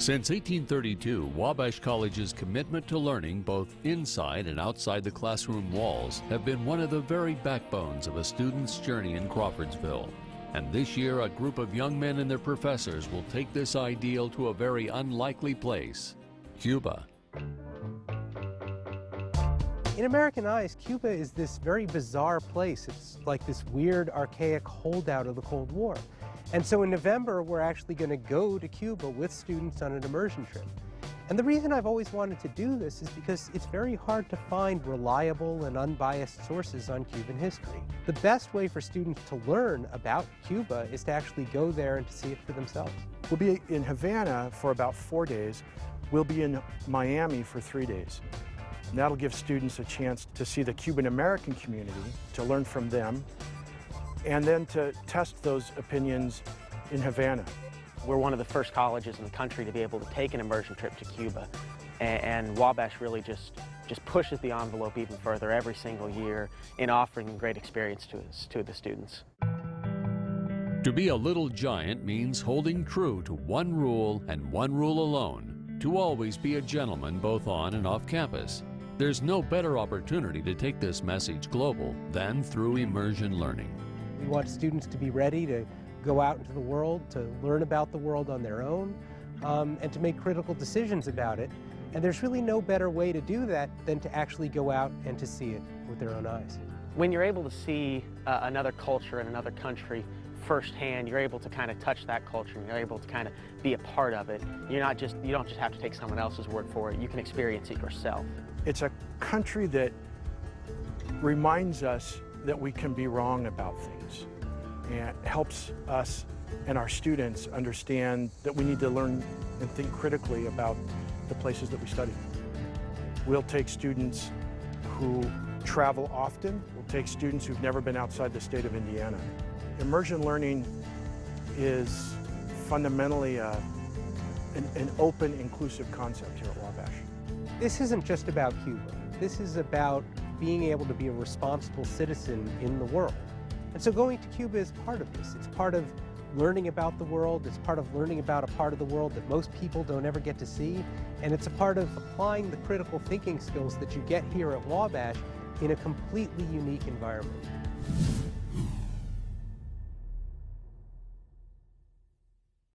Since 1832, Wabash College's commitment to learning both inside and outside the classroom walls have been one of the very backbones of a student's journey in Crawfordsville. And this year, a group of young men and their professors will take this ideal to a very unlikely place, Cuba. In American eyes, Cuba is this very bizarre place. It's like this weird, archaic holdout of the Cold War. And so in November, we're actually going to go to Cuba with students on an immersion trip. And the reason I've always wanted to do this is because it's very hard to find reliable and unbiased sources on Cuban history. The best way for students to learn about Cuba is to actually go there and to see it for themselves. We'll be in Havana for about 4 days. We'll be in Miami for 3 days. And that'll give students a chance to see the Cuban American community, to learn from them, and then to test those opinions in Havana. We're one of the first colleges in the country to be able to take an immersion trip to Cuba, and Wabash really just pushes the envelope even further every single year in offering a great experience to the students. To be a little giant means holding true to one rule and one rule alone, to always be a gentleman both on and off campus. There's no better opportunity to take this message global than through immersion learning. We want students to be ready to go out into the world, to learn about the world on their own, and to make critical decisions about it. And there's really no better way to do that than to actually go out and to see it with their own eyes. When you're able to see another culture in another country firsthand, you're able to kind of touch that culture, and you're able to kind of be a part of it. You don't just have to take someone else's word for it. You can experience it yourself. It's a country that reminds us that we can be wrong about things, and helps us and our students understand that we need to learn and think critically about the places that we study. We'll take students who travel often. We'll take students who've never been outside the state of Indiana. Immersion learning is fundamentally an open, inclusive concept here at Wabash. This isn't just about Cuba. This is about being able to be a responsible citizen in the world. And so going to Cuba is part of this. It's part of learning about the world. It's part of learning about a part of the world that most people don't ever get to see. And it's a part of applying the critical thinking skills that you get here at Wabash in a completely unique environment.